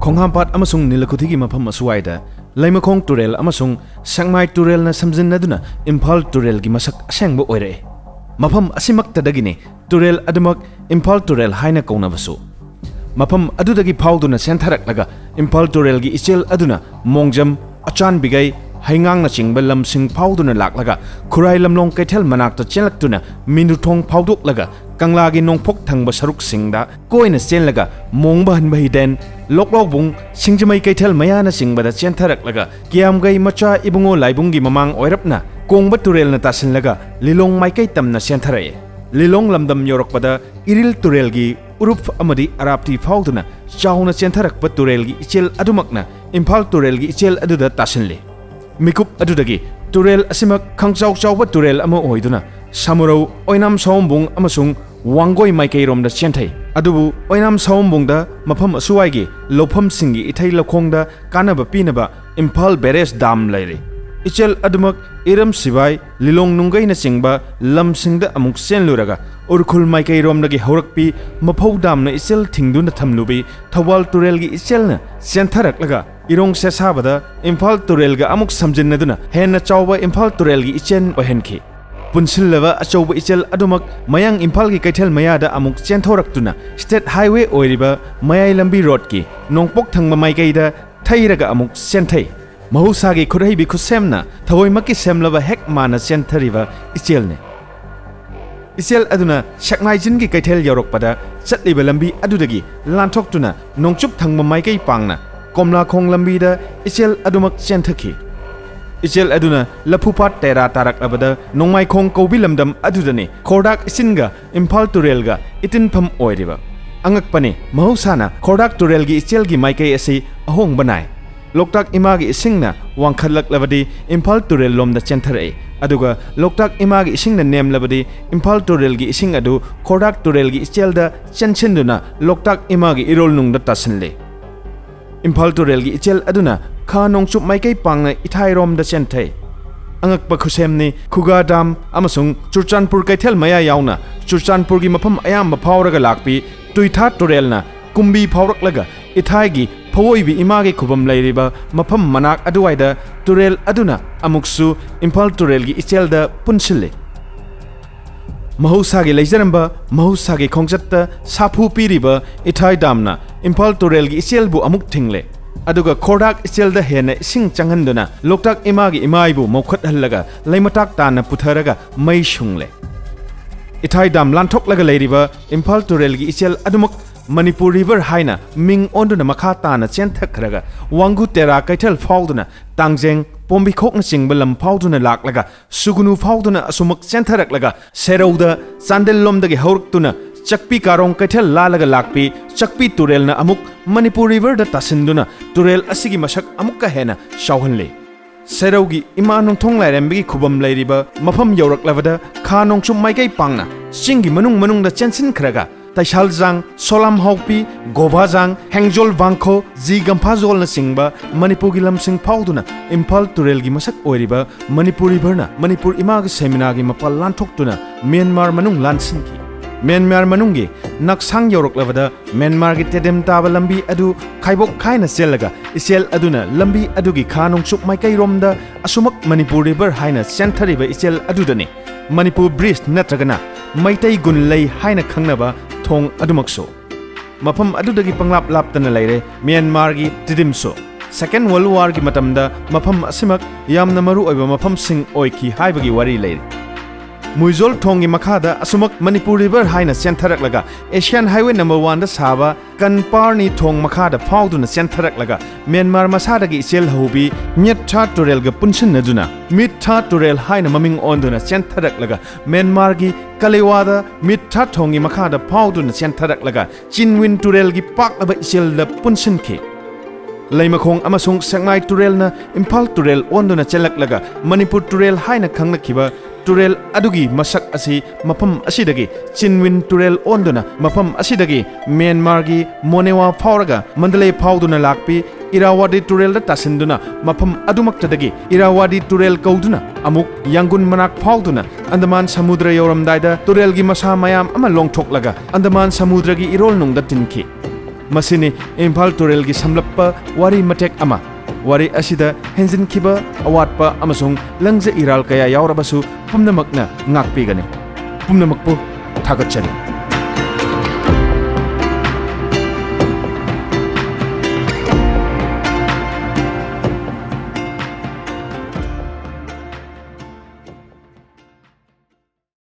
Khonghampat amasung Nilakuthigi mafam aswaida Leimakhong Turel amasung Sekmai Turel na samjinnaduna Imphal Turel gi masak asengba oire. Mafam asimaktadagini Turel adamak Imphal Turel haina kaunabasu. Mafam adudagi phauduna sentharaklaga Imphal Turel gi ichel aduna mongjam achan bigai haingang na chingba lamsing phauduna laklaga khurai lamlong kaithel manakta chenlaktuna minuthong phaudoklaga kangla gi nongphok thangba saruk singda koina chenlaga mongba hanba hiden loklobung singjamai kaithel mayana singbada chentharaklaga kiamgai macha ibungo laibungi mamang oirapna kongba Turel na tasinlaga lilong maikai tamna sentharae lilong lamdam yorokpada iril Turel gi urup amadi arapti phauduna chauna chentherakpa Turel gi ichel adumakna Imphal Turel gi ichel aduda tasinle Mikup adudagi Turel asimak khangchau chauba Turel ama oiduna samurau oinam saumbung amasung wangoi maikai romda chenthai adubu oinam saumbungda mafam asuwaigi lofam singi ithai lakhongda kanaba pinaba Imphal Beres Dam laire ichel adumak iram sibai lilong nungai na chingba lamsingda amuk senluraga urkhul maikai romdagi haurakpi mafau dam na ichel thingduna thamlubi thawal Turel gi ichelna sentharaklaga irong sesabada Imphal Turel ga amuk samjinnaduna henna chawba Imphal Turel gi ichen ohenki punsilava achawba ichel adumak mayang Imphal gi kaithel mayada amuk chentharaktuna state highway oiriba mayai lambi road ki nongpok thangma maikaida thairaga amuk senthai mahusagi khuraibi khusemna thawoi makki semlaba hek mana senthariba ichelne ichel aduna Sekmai jin gi kaithel yorokpada chatliba lambi adudagi lanthokhtuna nongchup thangma maikai pangna Komlakhong lambida ichel adumak chenthaki ichel aduna lapupat tera tarak abada nongmai khong kobi lamdam adudani khodak isinga Imphal Turel ga itin pham oiriba angakpani mahusana khodak Turel gi ichel gi maikai asi ahong banai loktak ima gi isingna wangkhalak labadi Imphal Turel lomda chenthare aduga loktak ima gi isingna nem labadi Imphal Turel gi ising adu khodak Turel gi ichelda chenchenduna loktak ima gi eronung da tasinle Imphal Turel gi ichel aduna kha nongchup maikai pangna ithai rom da chenthai angakpa khusemni khuga dam amasung churchanpur kaithel maya yauna churchanpur gi mafam ayam phauraga lakpi tuitha Turel na kumbi phauраklaga ithai gi phawoi bi ima gi khubam lairiba mafam manak aduwaida Turel aduna amuksu Imphal Turel gi ichelda punsille mahusagi leijaramba mahusagi khongjatta sapu piriba ithai damna Imphal Turel gi ichelbu amuk thingle aduga khodak ichelda hena ising changhanduna loktak imagi imaibu mokhat hallaga leimatak tana putharaga mai shungle ithai dam lanthok laga leiriba Imphal Turel gi ichel adumak Manipur river haina ming onduna makha tana chenthakaraga wangu tera kaithel fauduna tangjeng pombi khokna chingba lam fauduna laklaga sugunu fauduna asumak chentharaklaga serauda chandel lomdagi hauruktuna chakpi karong kaithel lalaga lakpi chakpi Turel na amuk Manipur river da tasinduna Turel asigi masak amukka hena shauhanle seraugi ima nongthong lairembigi khubam lairiba mafam yoraklabada kha nongchum maikai pangna singi manung da chensin khraga Taishaljang, Solam Haupi, Govajang, Hengjol Bangko, Zigampazol na singba Manipur gi lamsing phauduna Imphal Turel gi masak oiriba Manipur river na Manipur ima gi seminar gi mapal lanthoktuna Myanmar manung lansinki Myanmar manungi naksang yoroklabada Myanmar gi tedem taba lambi adu khaibok khaina selaga ichel aduna lambi adugi khanong chup maikai romda asumak Manipur river haina senthariba ichel adudani Manipur bridge natragana maitai gun lei haina khangnaba thong adumakso mafam adudagi panglap laptana leire Myanmar gi tidimso Second World War gi matamda mafam asimak yamna maru oiba mafam sing oiki haibagi wari leire Muizol thong gi makhada asumak Manipur river haina sentharaklaga Asian Highway number 1 da saba Kanparni thong makhada fauduna sentharaklaga Myanmar masadagi ichel hobi Myatha Turel ga punsinaduna Mitha Turel haina maming onduna sentharaklaga Myanmar gi Kalewada Mitha thong gi makhada fauduna sentharaklaga Chinwin Turel gi paklaba ichel da punsinki Leimakhong amasung Sekmai Turel na Imphal Turel onduna chelaklaga Manipur Turel haina khangnakiba Turel adugi masak asi mafam asidagi Chinwin Turel onduna mafam asidagi Myanmar gi Monewa faoraga Mandalay phauduna lakpi Irrawaddy Turel da tasinduna mafam adumaktadagi Irrawaddy Turel kauduna amuk Yangoon manak phauduna Andaman Samudra yoramdaida Turel gi masa mayam ama longthoklaga Andaman Samudra gi eronung da tinki masini Imphal Turel gi samlappa wari matek ama wari asida henjin khiba awatpa amasung langja iral kaya yaurabasu pumnamakna ngakpigani pumnamakpu thagatchari